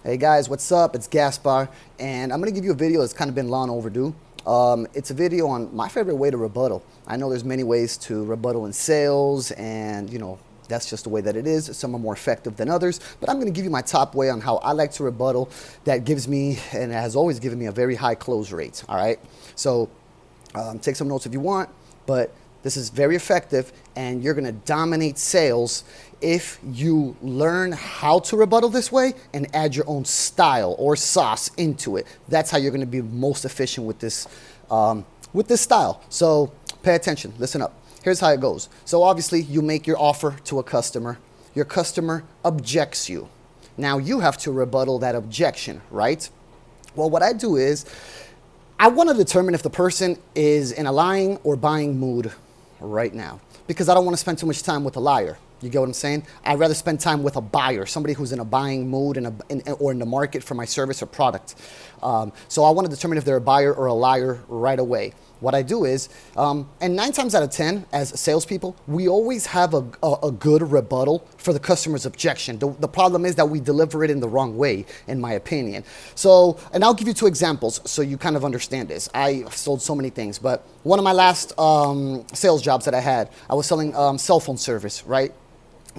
Hey guys, what's up? It's Gaspar, and I'm gonna give you a video that's kind of been long overdue. It's a video on my favorite way to rebuttal. I know there's many ways to rebuttal in sales, and that's just the way that it is. Some are more effective than others, but I'm gonna give you my top way on how I like to rebuttal that gives me, and has always given me, a very high close rate. All right, so take some notes if you want, but this is very effective, and you're gonna dominate sales if you learn how to rebuttal this way and add your own style or sauce into it. That's how you're gonna be most efficient with this style. So pay attention, listen up. Here's how it goes. So obviously you make your offer to a customer. Your customer objects you. Now you have to rebuttal that objection, right? Well, what I do is I want to determine if the person is in a lying or buying mood right now, because I don't want to spend too much time with a liar. You get what I'm saying? I'd rather spend time with a buyer, somebody who's in a buying mood or in the market for my service or product. So I want to determine if they're a buyer or a liar right away. What I do is, and 9 times out of 10, as salespeople, we always have a good rebuttal for the customer's objection. The problem is that we deliver it in the wrong way, in my opinion. So, and I'll give you 2 examples so you kind of understand this. I sold so many things, but one of my last sales jobs that I had, I was selling cell phone service, right?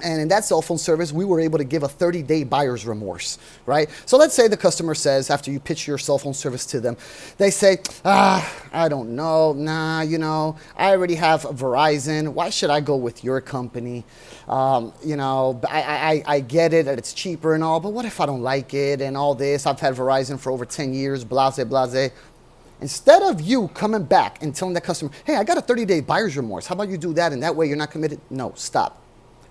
And in that cell phone service, we were able to give a 30-day buyer's remorse, right? So let's say the customer says, after you pitch your cell phone service to them, they say, I don't know, I already have Verizon. Why should I go with your company? I get it that it's cheaper and all, but what if I don't like it and all this? I've had Verizon for over 10 years, blase, blase. Instead of you coming back and telling that customer, hey, I got a 30-day buyer's remorse. How about you do that? And that way you're not committed. No, stop.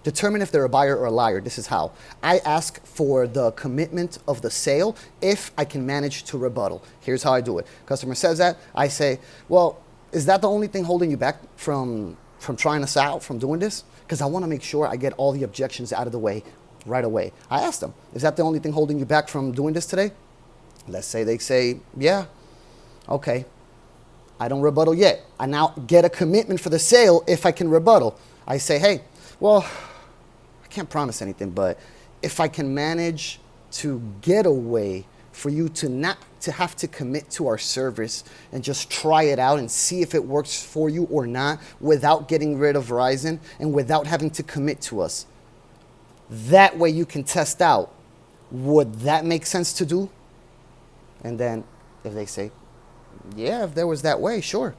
Determine if they're a buyer or a liar. This is how. I ask for the commitment of the sale if I can manage to rebuttal. Here's how I do it. Customer says that. I say, well, is that the only thing holding you back from trying us out, from doing this? Because I want to make sure I get all the objections out of the way right away. I ask them, is that the only thing holding you back from doing this today? Let's say they say, yeah. Okay. I don't rebuttal yet. I now get a commitment for the sale if I can rebuttal. I say, hey, well, can't promise anything, but if I can manage to get a way for you to not to have to commit to our service and just try it out and see if it works for you or not without getting rid of Verizon and without having to commit to us, that way you can test out, would that make sense to do? And then if they say, yeah, if there was that way, sure.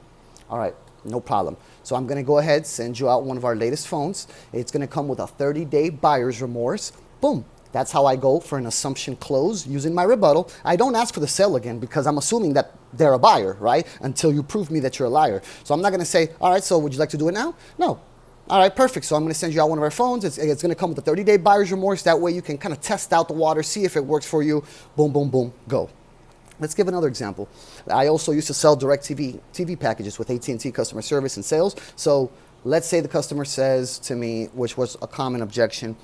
All right, no problem. So I'm going to go ahead, send you out one of our latest phones. It's going to come with a 30-day buyer's remorse. Boom. That's how I go for an assumption close using my rebuttal. I don't ask for the sale again because I'm assuming that they're a buyer, right? Until you prove me that you're a liar. So I'm not going to say, all right, so would you like to do it now? No. All right, perfect. So I'm going to send you out one of our phones. It's going to come with a 30-day buyer's remorse. That way you can kind of test out the water, see if it works for you. Boom, boom, boom, go. Let's give another example. I also used to sell direct TV packages with AT&T customer service and sales. So let's say the customer says to me, which was a common objection,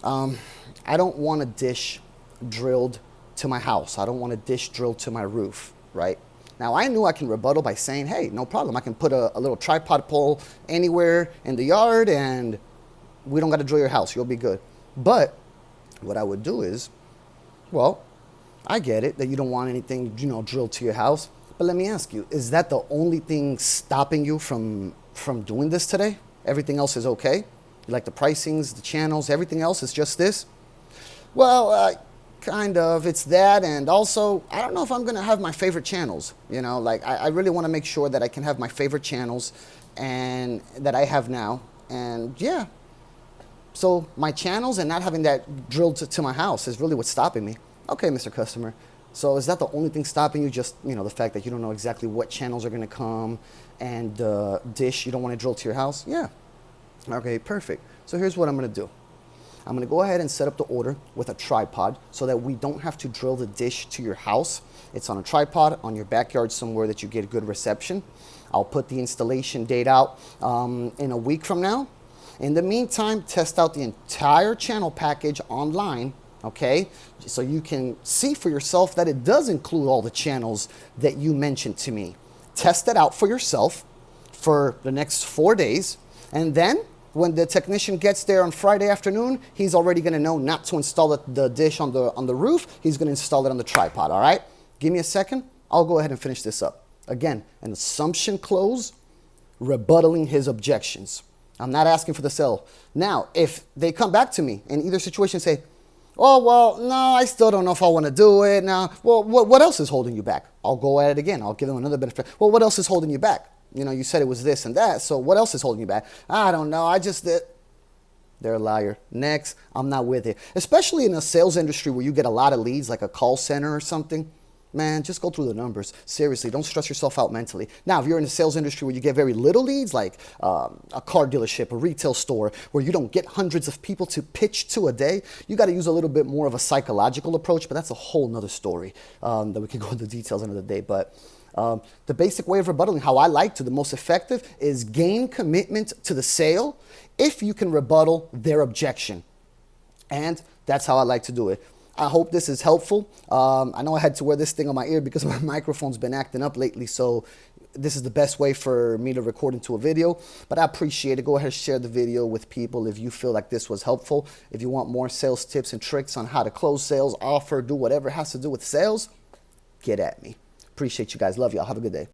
I don't want a dish drilled to my house. I don't want a dish drilled to my roof, right? Now I knew I can rebuttal by saying, hey, no problem. I can put a little tripod pole anywhere in the yard and we don't got to drill your house. You'll be good. But what I would do is, well, I get it that you don't want anything, drilled to your house. But let me ask you, is that the only thing stopping you from doing this today? Everything else is okay? You like the pricings, the channels, everything else is just this? Well, kind of. It's that, and also, I don't know if I'm going to have my favorite channels. I really want to make sure that I can have my favorite channels and that I have now. And yeah, so my channels and not having that drilled to my house is really what's stopping me. Okay, Mr. Customer. So is that the only thing stopping you? Just, the fact that you don't know exactly what channels are going to come and the dish you don't want to drill to your house? Yeah. Okay, perfect. So here's what I'm going to do. I'm going to go ahead and set up the order with a tripod so that we don't have to drill the dish to your house. It's on a tripod on your backyard somewhere that you get good reception. I'll put the installation date out in a week from now. In the meantime, test out the entire channel package online. Okay, so you can see for yourself that it does include all the channels that you mentioned to me. Test it out for yourself for the next 4 days. And then When the technician gets there on Friday afternoon, he's already going to know not to install the dish on the roof. He's going to install it on the tripod, all right? Give me a second. I'll go ahead and finish this up. Again, an assumption close, rebuttaling his objections. I'm not asking for the sale. Now, if they come back to me in either situation say, oh, well, no, I still don't know if I want to do it. Now, well, what else is holding you back? I'll go at it again. I'll give them another benefit. Well, what else is holding you back? You know, you said it was this and that, so what else is holding you back? I don't know. I just did. They're a liar. Next, I'm not with it. Especially in a sales industry where you get a lot of leads, like a call center or something. Man, just go through the numbers. Seriously, don't stress yourself out mentally. Now, if you're in the sales industry where you get very little leads, like a car dealership, a retail store, where you don't get hundreds of people to pitch to a day, you got to use a little bit more of a psychological approach, but that's a whole nother story that we can go into details another day. But the basic way of rebuttaling, how I like to, the most effective, is gain commitment to the sale if you can rebuttal their objection. And that's how I like to do it. I hope this is helpful. I know I had to wear this thing on my ear because my microphone's been acting up lately, so this is the best way for me to record into a video. But I appreciate it. Go ahead and share the video with people if you feel like this was helpful. If you want more sales tips and tricks on how to close sales, offer, do whatever has to do with sales, get at me. Appreciate you guys. Love y'all. Have a good day.